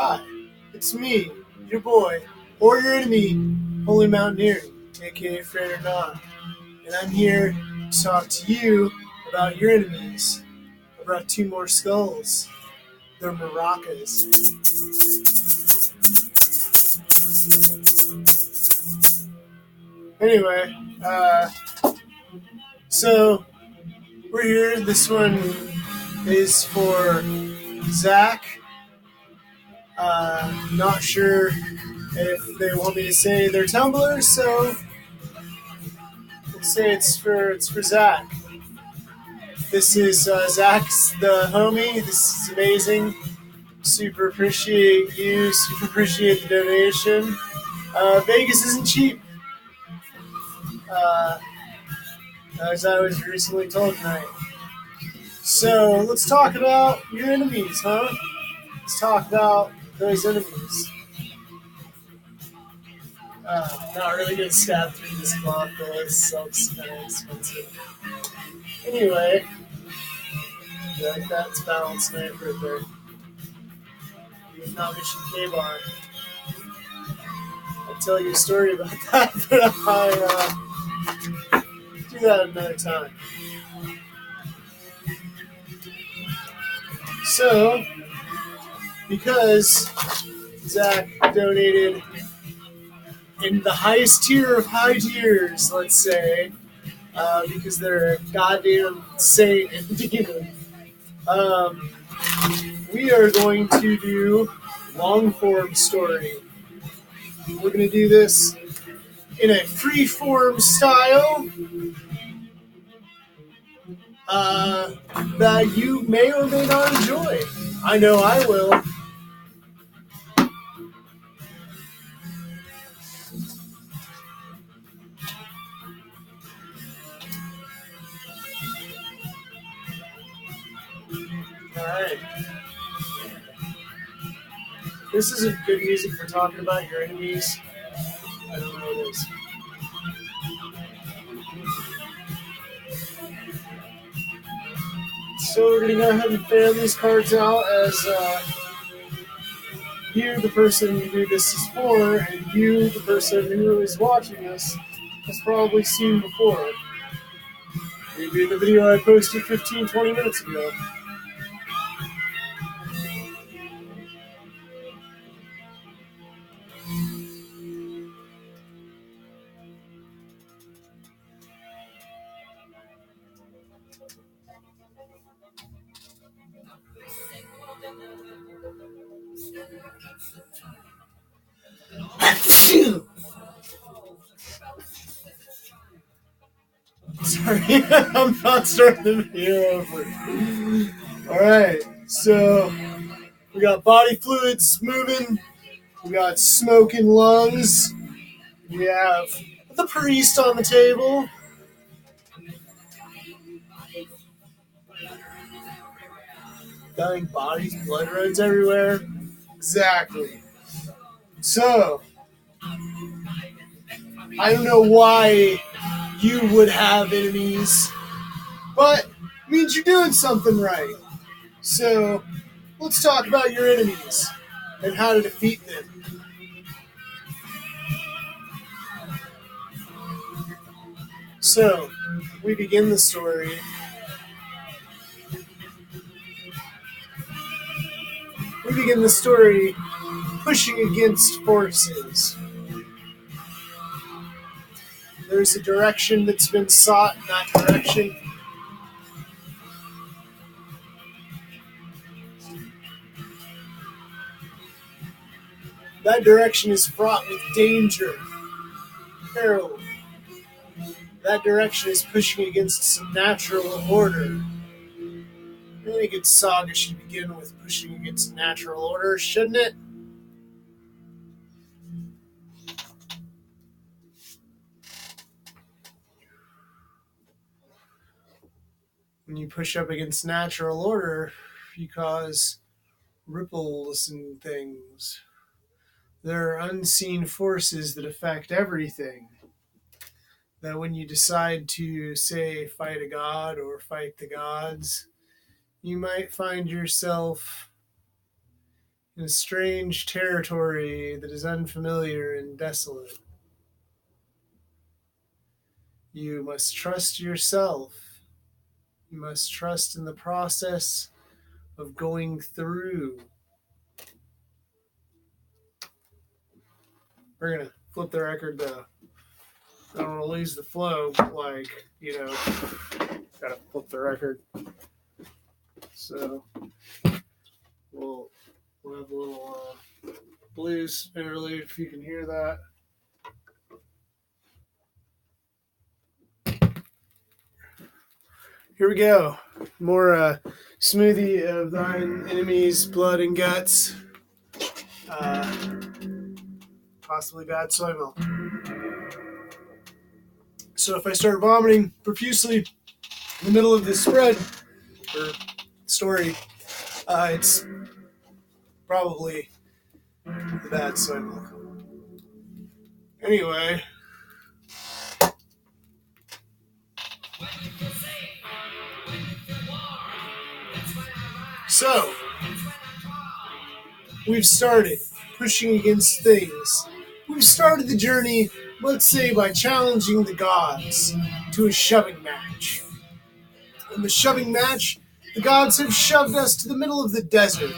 Hi, it's me, your boy, or your enemy, Holy Mountaineer, aka Afraid or Not, and I'm here to talk to you about your enemies. I brought two more skulls. They're maracas. Anyway, so we're here. This one is for Zack. Not sure if they want me to say their tumblers, so let's say it's for Zack. This is Zack's the homie. This is amazing. Super appreciate you. Super appreciate the donation. Vegas isn't cheap, uh, as I was recently told tonight. So let's talk about your enemies, huh? Let's talk about those enemies. Not really gonna stab through this cloth though. This stuff's kind of expensive. Anyway, like that's balanced knife right there. Vietnam Mission K-Bar. I'll tell you a story about that, but I'll do that another time. So, because Zack donated in the highest tier of high tiers, let's say, because they're a goddamn saint and demon, we are going to do long form story. We're going to do this in a free form style that you may or may not enjoy. I know I will. Alright. This isn't good music for talking about your enemies. I don't know what it is. So we're gonna go ahead and fan these cards out as you, the person who this is for, and you, the person who is watching this, has probably seen before. Maybe in the video I posted 15-20 minutes ago. Sorry, I'm not starting the video over. Alright, so we got body fluids moving, we got smoking lungs, we have the priest on the table. Dying bodies, blood runs everywhere. Exactly. So, I don't know why you would have enemies, but it means you're doing something right. So, let's talk about your enemies and how to defeat them. So, we begin the story. We begin the story pushing against forces. There's a direction that's been sought in that direction. That direction is fraught with danger, peril. That direction is pushing against some natural order. Really good saga should begin with pushing against natural order, shouldn't it? When you push up against natural order, you cause ripples and things. There are unseen forces that affect everything. That when you decide to, say, fight a god or fight the gods, you might find yourself in a strange territory that is unfamiliar and desolate. You must trust yourself. You must trust in the process of going through. We're going to flip the record though. I don't want to lose the flow, gotta flip the record. So we'll have a little blues interlude if you can hear that. Here we go. More smoothie of thine enemies' blood and guts. Possibly bad soy milk. So if I start vomiting profusely in the middle of this spread or story, it's probably the bad soy milk. Anyway. So, we've started pushing against things. We've started the journey, let's say, by challenging the gods to a shoving match. In the shoving match, the gods have shoved us to the middle of the desert,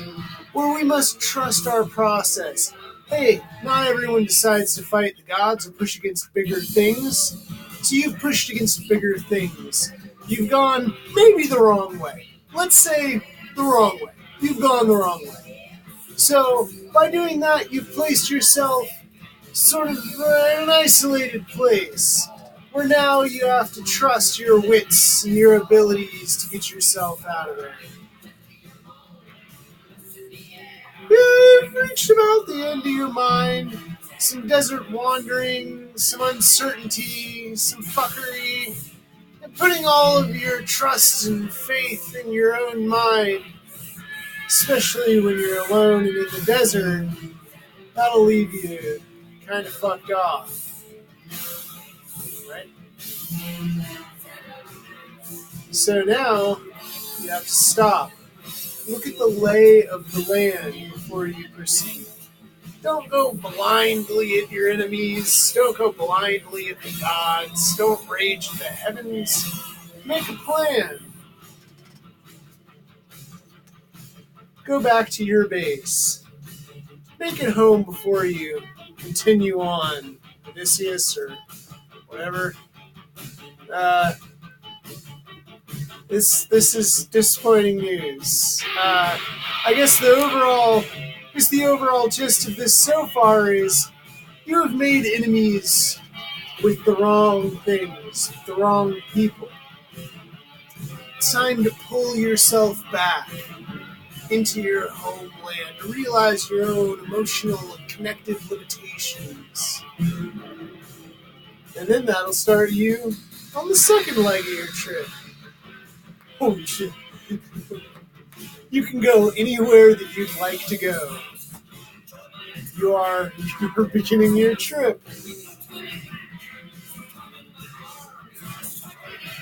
where we must trust our process. Hey, not everyone decides to fight the gods or push against bigger things. So you've pushed against bigger things. You've gone maybe the wrong way. Let's say the wrong way. You've gone the wrong way. So by doing that, you've placed yourself sort of in an isolated place where now you have to trust your wits and your abilities to get yourself out of there. You've reached about the end of your mind. Some desert wandering, some uncertainty, some fuckery, and putting all of your trust and faith in your own mind, especially when you're alone and in the desert, that'll leave you kind of fucked off. Right? So now, you have to stop. Look at the lay of the land before you proceed. Don't go blindly at your enemies. Don't go blindly at the gods. Don't rage at the heavens. Make a plan. Go back to your base. Make it home before you continue on, Odysseus or whatever. This is disappointing news. I guess the overall gist of this so far is you have made enemies with the wrong things, with the wrong people. It's time to pull yourself back into your homeland, to realize your own emotional and connective limitations. And then that'll start you on the second leg of your trip. Holy shit. You can go anywhere that you'd like to go. You're beginning your trip.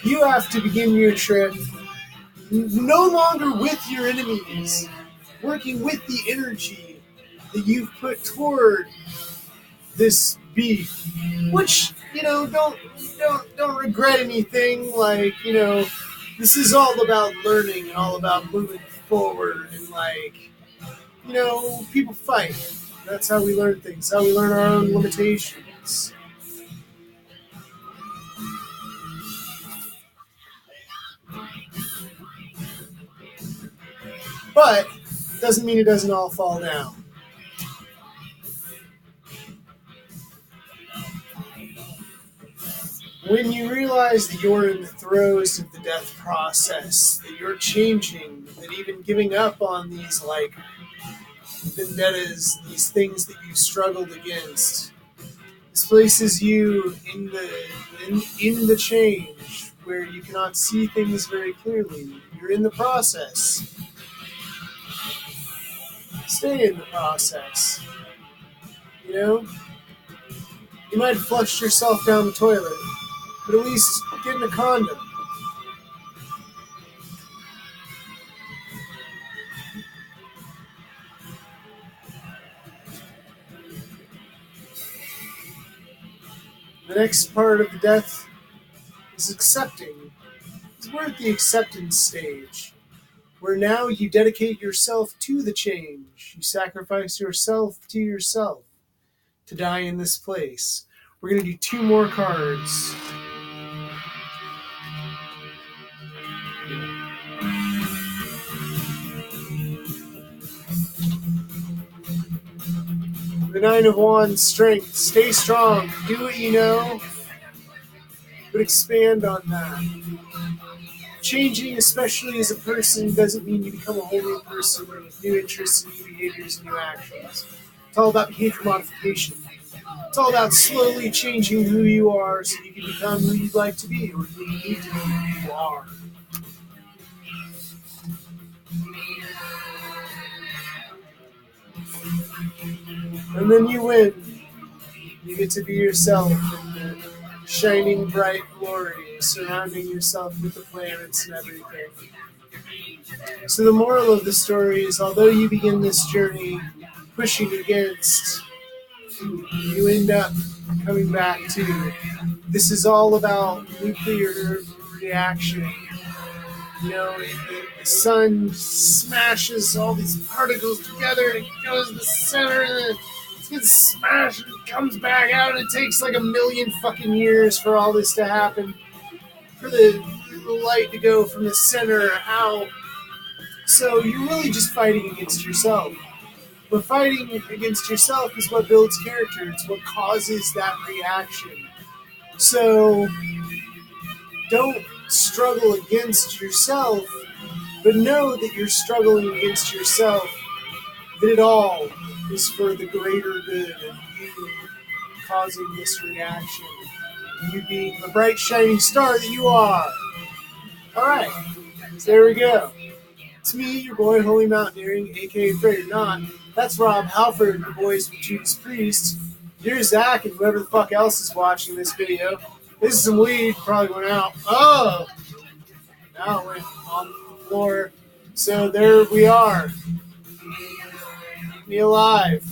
You have to begin your trip no longer with your enemies, working with the energy that you've put toward this beef. Which, don't regret anything. Like, this is all about learning and all about moving forward and people fight. That's how we learn things, how we learn our own limitations. But doesn't mean it doesn't all fall down. When you realize that you're in the throes of the death process, that you're changing, that even giving up on these vendettas, these things that you struggled against, this places you in the change where you cannot see things very clearly. You're in the process. Stay in the process. You might have flushed yourself down the toilet, but at least get in a condom. The next part of the death is accepting. We're at the acceptance stage, where now you dedicate yourself to the change. You sacrifice yourself to yourself to die in this place. We're going to do 2 more cards. The 9 of Wands, strength. Stay strong. Do what you know, but expand on that. Changing, especially as a person, doesn't mean you become a whole new person with new interests, new behaviors, and new actions. It's all about behavior modification. It's all about slowly changing who you are so you can become who you'd like to be, or who you need to be who you are. And then you win. You get to be yourself in the shining bright glory, surrounding yourself with the planets and everything. So the moral of the story is, although you begin this journey pushing against, you end up coming back to, this is all about nuclear reaction. You know, the sun smashes all these particles together and it goes to the center and then it gets smashed and it comes back out, and it takes like 1,000,000 fucking years for all this to happen, for the light to go from the center out. So you're really just fighting against yourself. But fighting against yourself is what builds character. It's what causes that reaction. So don't struggle against yourself, but know that you're struggling against yourself, that it all is for the greater good of you causing this reaction, you being the bright shining star that you are. Alright, so there we go. It's me, your boy Holy Mountaineering, aka Afraid or Not. That's Rob Halford, the boys from Judas Priest. Here's Zack and whoever the fuck else is watching this video. This is some weed, probably went out. Oh! Now it went on the floor. So there we are. Keep me alive.